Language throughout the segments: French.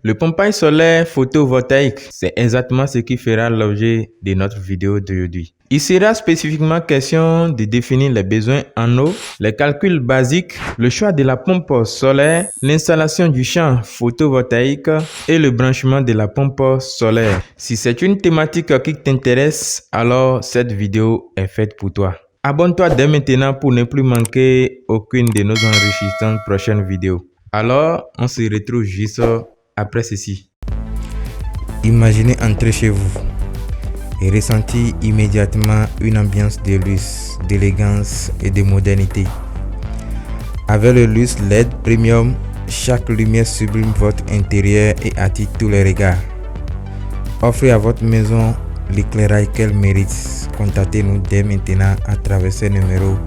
Le pompage solaire photovoltaïque, c'est exactement ce qui fera l'objet de notre vidéo d'aujourd'hui. Il sera spécifiquement question de définir les besoins en eau, les calculs basiques, le choix de la pompe solaire, l'installation du champ photovoltaïque et le branchement de la pompe solaire. Si c'est une thématique qui t'intéresse, alors cette vidéo est faite pour toi. Abonne-toi dès maintenant pour ne plus manquer aucune de nos enrichissantes prochaines vidéos. Alors, on se retrouve juste après ceci. Imaginez entrer chez vous et ressentir immédiatement une ambiance de luxe, d'élégance et de modernité. Avec le luxe LED Premium, chaque lumière sublime votre intérieur et attire tous les regards. Offrez à votre maison l'éclairage qu'elle mérite. Contactez-nous dès maintenant à travers ce numéro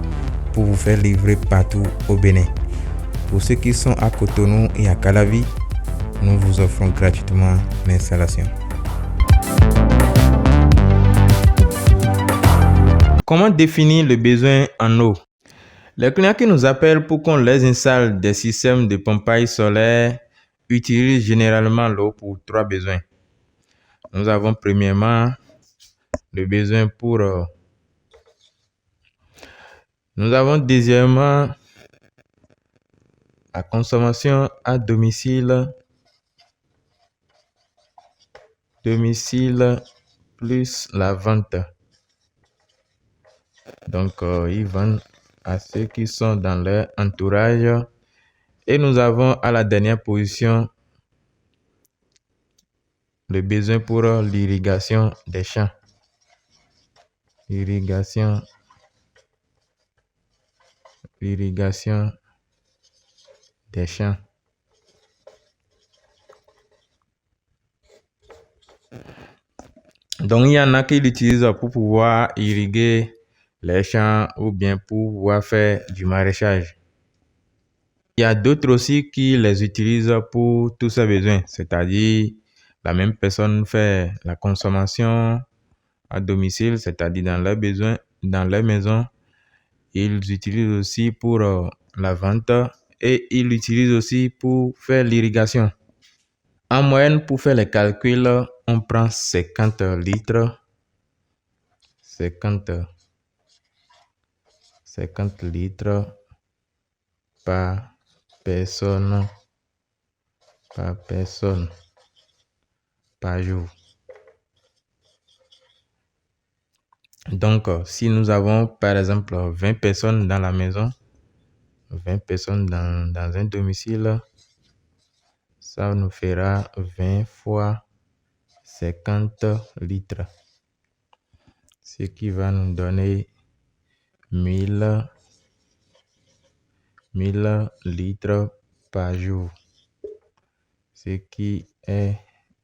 pour vous faire livrer partout au Bénin. Pour ceux qui sont à Cotonou et à Calavi, nous vous offrons gratuitement l'installation. Comment définir le besoin en eau? Les clients qui nous appellent pour qu'on les installe des systèmes de pompage solaire utilisent généralement l'eau pour trois besoins. Nous avons premièrement le besoin pour... Nous avons deuxièmement la consommation à domicile plus la vente. Donc, ils vendent à ceux qui sont dans leur entourage. Et nous avons à la dernière position le besoin pour l'irrigation des champs. L'irrigation des champs. Donc, il y en a qui l'utilisent pour pouvoir irriguer les champs ou bien pour pouvoir faire du maraîchage. Il y a d'autres aussi qui les utilisent pour tous ces besoins, c'est-à-dire la même personne fait la consommation à domicile, c'est-à-dire dans leurs besoins, dans leur maison. Ils utilisent aussi pour la vente et ils l'utilisent aussi pour faire l'irrigation. En moyenne, pour faire les calculs, on prend 50 litres par personne par jour. Donc, si nous avons par exemple 20 personnes dans la maison, 20 personnes dans un domicile, ça nous fera 20 fois 50 litres. Ce qui va nous donner 1000 litres par jour. Ce qui est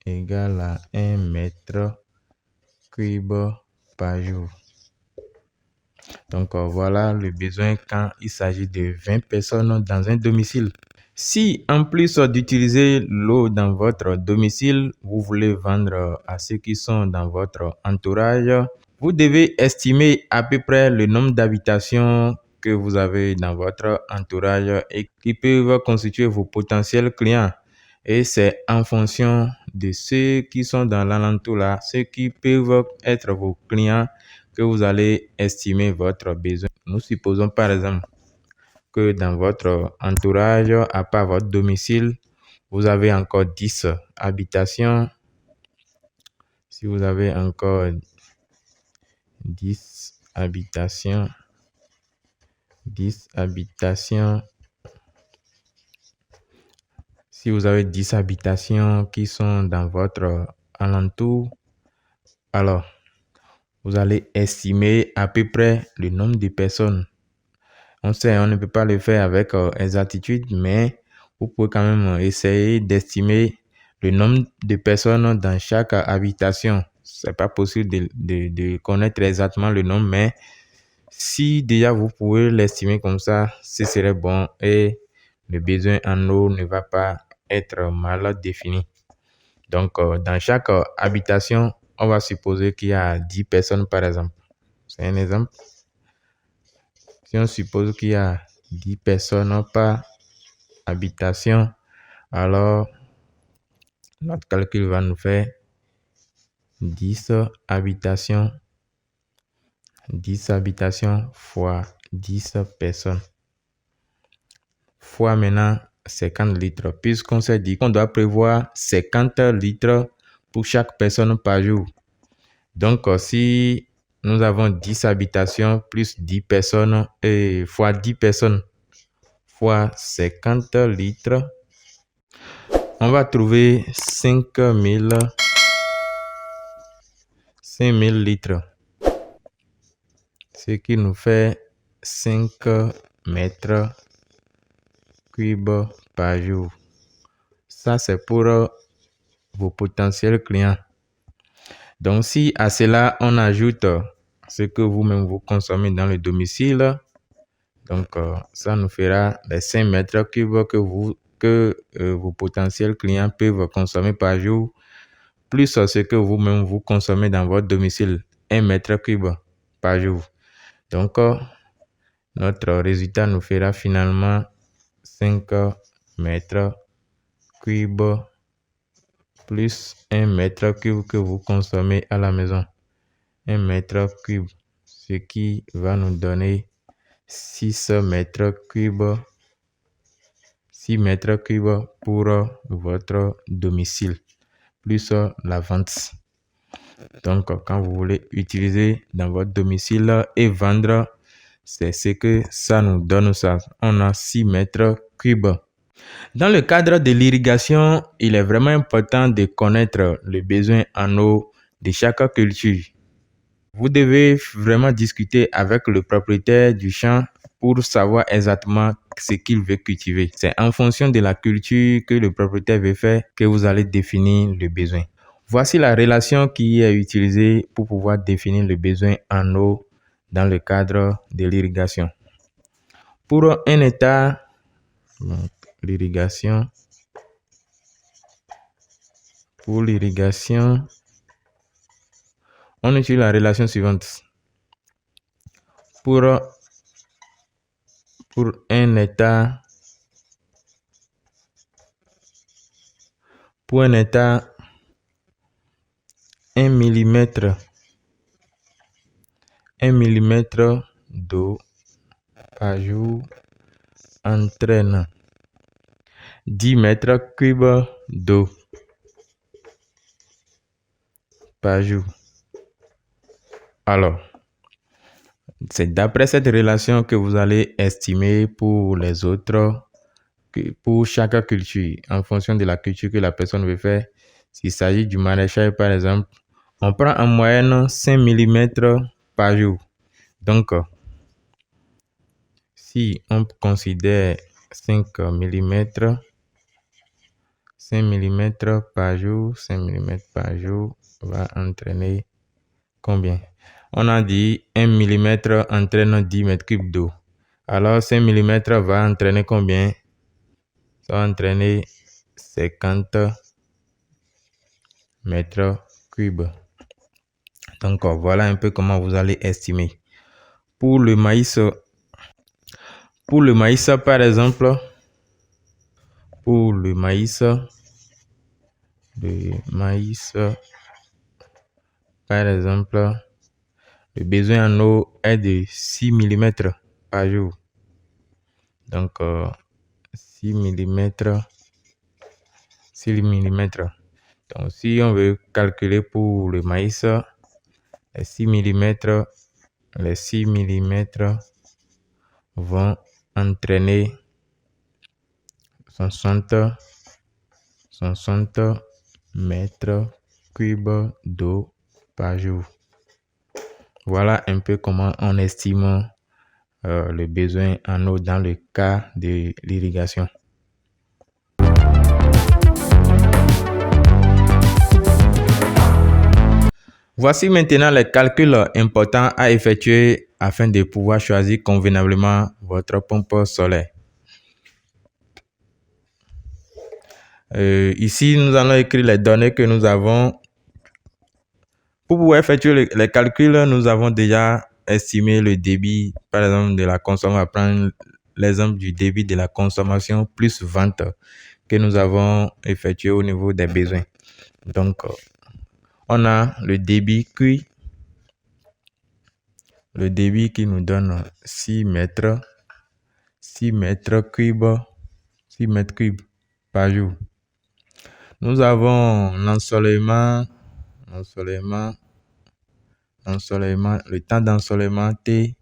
égal à 1 mètre cube par jour. Donc voilà le besoin quand il s'agit de 20 personnes dans un domicile. Si en plus d'utiliser l'eau dans votre domicile, vous voulez vendre à ceux qui sont dans votre entourage, vous devez estimer à peu près le nombre d'habitations que vous avez dans votre entourage et qui peuvent constituer vos potentiels clients. Et c'est en fonction de ceux qui sont dans l'alentour là, ceux qui peuvent être vos clients, que vous allez estimer votre besoin. Nous supposons par exemple que dans votre entourage, à part votre domicile, vous avez encore 10 habitations. Si vous avez encore 10 habitations, si vous avez 10 habitations qui sont dans votre alentour, alors vous allez estimer à peu près le nombre de personnes. On sait, on ne peut pas le faire avec exactitude, mais vous pouvez quand même essayer d'estimer le nombre de personnes dans chaque habitation. C'est pas possible de connaître exactement le nombre, mais si déjà vous pouvez l'estimer comme ça, ce serait bon et le besoin en eau ne va pas être mal défini. Donc, dans chaque habitation, on va supposer qu'il y a 10 personnes par exemple. C'est un exemple. Si on suppose qu'il y a 10 personnes par habitation, alors Notre calcul va nous faire 10 habitations fois 10 personnes fois maintenant 50 litres. Puisqu'on s'est dit qu'on doit prévoir 50 litres pour chaque personne par jour. Donc, si nous avons 10 habitations plus 10 personnes et fois 10 personnes fois 50 litres, on va trouver 5000 litres. Ce qui nous fait 5 mètres cubes par jour. Ça, c'est pour vos potentiels clients. Donc, si à cela, on ajoute ce que vous-même vous consommez dans le domicile, donc ça nous fera les 5 mètres cubes que vos potentiels clients peuvent consommer par jour, plus ce que vous-même vous consommez dans votre domicile, 1 mètre cube par jour. Donc, notre résultat nous fera finalement 5 mètres cubes plus 1 mètre cube que vous consommez à la maison. 1 mètre cube, ce qui va nous donner 6 mètres cubes pour votre domicile, plus la vente. Donc, quand vous voulez utiliser dans votre domicile et vendre, c'est ce que ça nous donne ça. On a 6 mètres cubes. Dans le cadre de l'irrigation, il est vraiment important de connaître le besoin en eau de chaque culture. Vous devez vraiment discuter avec le propriétaire du champ pour savoir exactement ce qu'il veut cultiver. C'est en fonction de la culture que le propriétaire veut faire que vous allez définir le besoin. Voici la relation qui est utilisée pour pouvoir définir le besoin en eau dans le cadre de l'irrigation. Pour un hectare, l'irrigation, on utilise la relation suivante. Pour un hectare, 1 millimètre d'eau par jour entraîne 10 mètres cubes d'eau par jour. Alors, c'est d'après cette relation que vous allez estimer pour les autres, pour chaque culture, en fonction de la culture que la personne veut faire. S'il s'agit du maraîchage, par exemple, on prend en moyenne 5 mm par jour. Donc, si on considère 5 mm par jour, 5 mm par jour va entraîner combien? On a dit 1 mm entraîne 10 mètres cubes d'eau. Alors, 5 mm va entraîner combien? Ça va entraîner 50 mètres cubes. Donc, voilà un peu comment vous allez estimer. Pour le maïs, par exemple, le besoin en eau est de 6 mm par jour. Donc, 6 mm. Donc, si on veut calculer pour le maïs, les 6 mm vont entraîner 60 mètres cubes d'eau par jour. Voilà un peu comment on estime le besoin en eau dans le cas de l'irrigation. Voici maintenant les calculs importants à effectuer afin de pouvoir choisir convenablement votre pompe solaire. Ici, nous allons écrire les données que nous avons. Pour pouvoir effectuer les calculs, nous avons déjà estimé le débit, par exemple, de la consommation. On va prendre l'exemple du débit de la consommation plus vente. que nous avons effectué au niveau des besoins. Donc, on a le débit Q. Le débit qui nous donne 6 mètres cubes par jour. Nous avons l'ensoleillement, le temps d'ensoleillement T.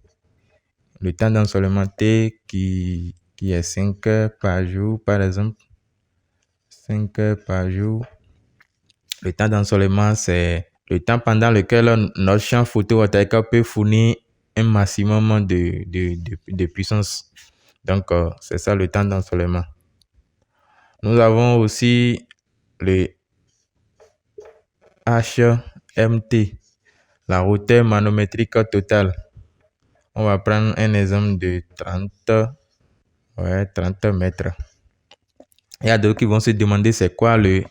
Le temps d'ensoleillement T qui est 5 heures par jour, par exemple. 5 heures par jour. Le temps d'ensoleillement, c'est le temps pendant lequel notre champ photovoltaïque peut fournir un maximum de puissance. Donc, c'est ça le temps d'ensoleillement. Nous avons aussi le HMT, la hauteur manométrique totale. On va prendre un exemple de 30 mètres. Il y a d'autres qui vont se demander c'est quoi le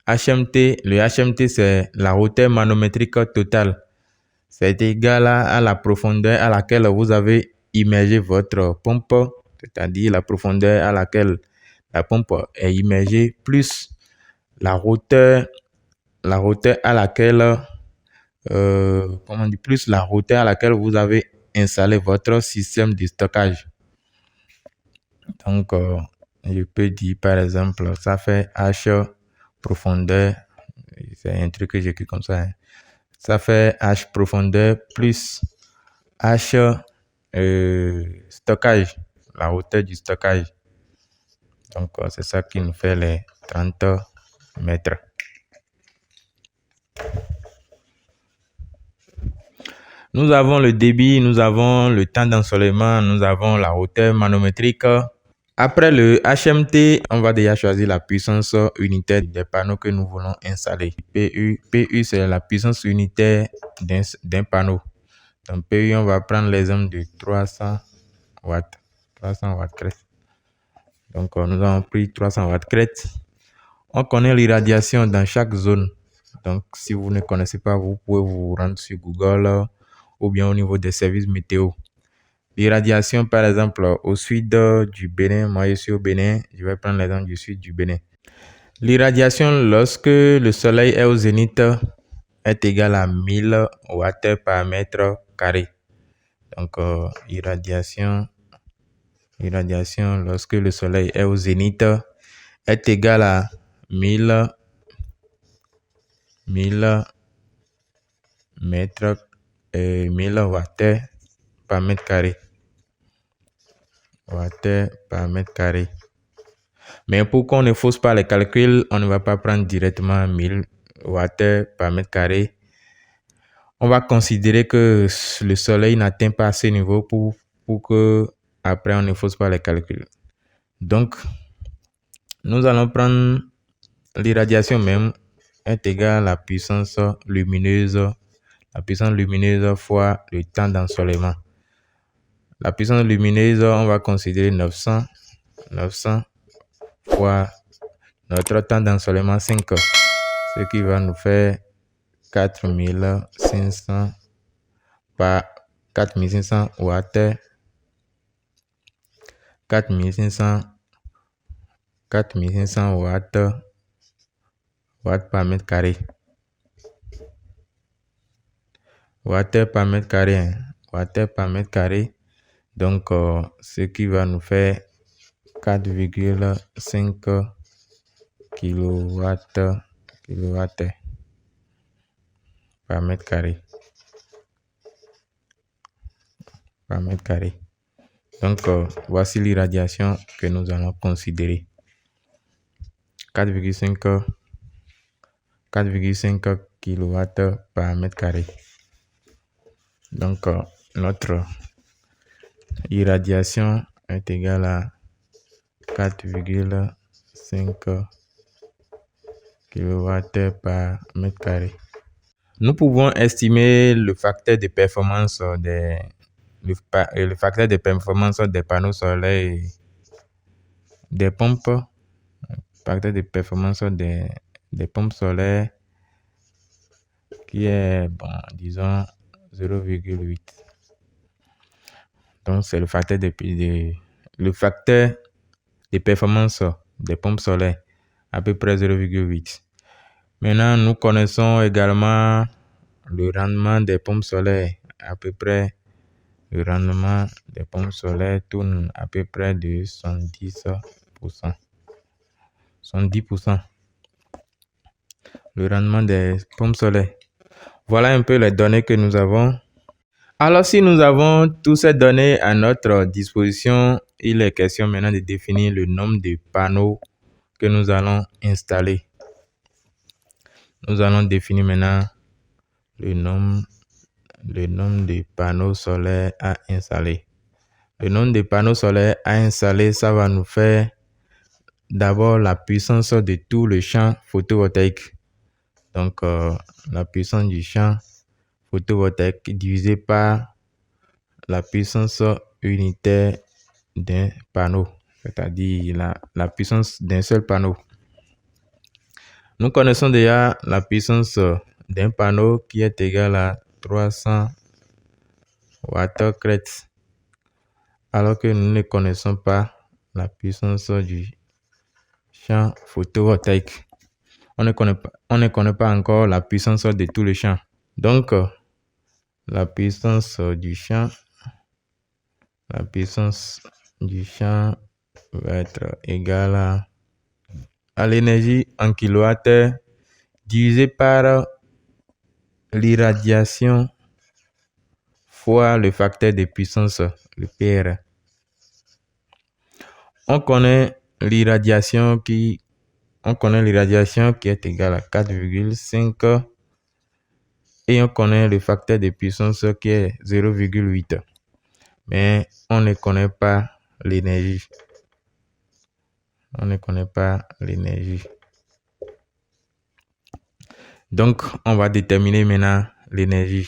HMT. Le HMT, c'est la hauteur manométrique totale. C'est égal à la profondeur à laquelle vous avez immergé votre pompe, c'est-à-dire la profondeur à laquelle la pompe est immergée, plus la hauteur à laquelle plus la hauteur à laquelle vous avez installé votre système de stockage. Donc, je peux dire par exemple, ça fait H profondeur, c'est un truc que j'écris comme ça. Ça fait H profondeur plus H stockage, la hauteur du stockage. Donc, c'est ça qui nous fait les 30 mètres. Nous avons le débit, nous avons le temps d'ensoleillement, nous avons la hauteur manométrique. Après le HMT, on va déjà choisir la puissance unitaire des panneaux que nous voulons installer. PU, c'est la puissance unitaire d'un panneau. Donc, PU, on va prendre l'exemple de 300 watts. 300 watts crête. Donc, nous avons pris 300 watts crête. On connaît l'irradiation dans chaque zone. Donc, si vous ne connaissez pas, vous pouvez vous rendre sur Google ou bien au niveau des services météo. L'irradiation, par exemple, au sud du Bénin, moi je suis au Bénin, je vais prendre l'exemple du sud du Bénin. L'irradiation, lorsque le soleil est au zénith, est égal à 1000 watts par mètre carré. Donc, irradiation, lorsque le soleil est au zénith, est égal à 1000 watts par mètre carré. Mais pour qu'on ne fausse pas les calculs, on ne va pas prendre directement 1000 watts par mètre carré. On va considérer que le soleil n'atteint pas ce niveau pour que après on ne fausse pas les calculs. Donc, nous allons prendre l'irradiation même est égale à la puissance lumineuse. La puissance lumineuse fois le temps d'ensoleillement. La puissance lumineuse, on va considérer 900 fois notre temps d'ensoleillement 5 heures. Ce qui va nous faire 4500 par 4500 watts. 4500 watts par mètre carré. Watts par mètre carré. Donc, ce qui va nous faire 4,5 kilowatts par mètre carré. Donc, voici l'irradiation que nous allons considérer. 4,5 kilowatts par mètre carré. Donc, notre irradiation est égale à 4,5 kilowatts par mètre carré. Nous pouvons estimer le facteur de performance des panneaux solaires et des pompes. Facteur de performance des pompes solaires qui est, disons, 0,8. Donc, c'est le facteur de performance des pompes solaires. à peu près 0,8. Maintenant, nous connaissons également le rendement des pompes solaires. À peu près, le rendement des pompes solaires tourne à peu près de 70%. 70%. Le rendement des pompes solaires. Voilà un peu les données que nous avons. Alors, si nous avons toutes ces données à notre disposition, il est question maintenant de définir le nombre de panneaux que nous allons installer. Nous allons définir maintenant le nombre de panneaux solaires à installer. Le nombre de panneaux solaires à installer, ça va nous faire d'abord la puissance de tout le champ photovoltaïque. Donc, la puissance du champ photovoltaïque divisé par la puissance unitaire d'un panneau, c'est-à-dire la puissance d'un seul panneau. Nous connaissons déjà la puissance d'un panneau qui est égale à 300 Wh, alors que nous ne connaissons pas la puissance du champ photovoltaïque. On ne connaît pas encore la puissance de tout le champ. Donc, la puissance du champ va être égale à l'énergie en kilowattheure divisé par l'irradiation fois le facteur de puissance, le PR. On connaît l'irradiation qui est égale à 4,5 et on connaît le facteur de puissance qui est 0,8. Mais on ne connaît pas l'énergie. Donc, on va déterminer maintenant l'énergie.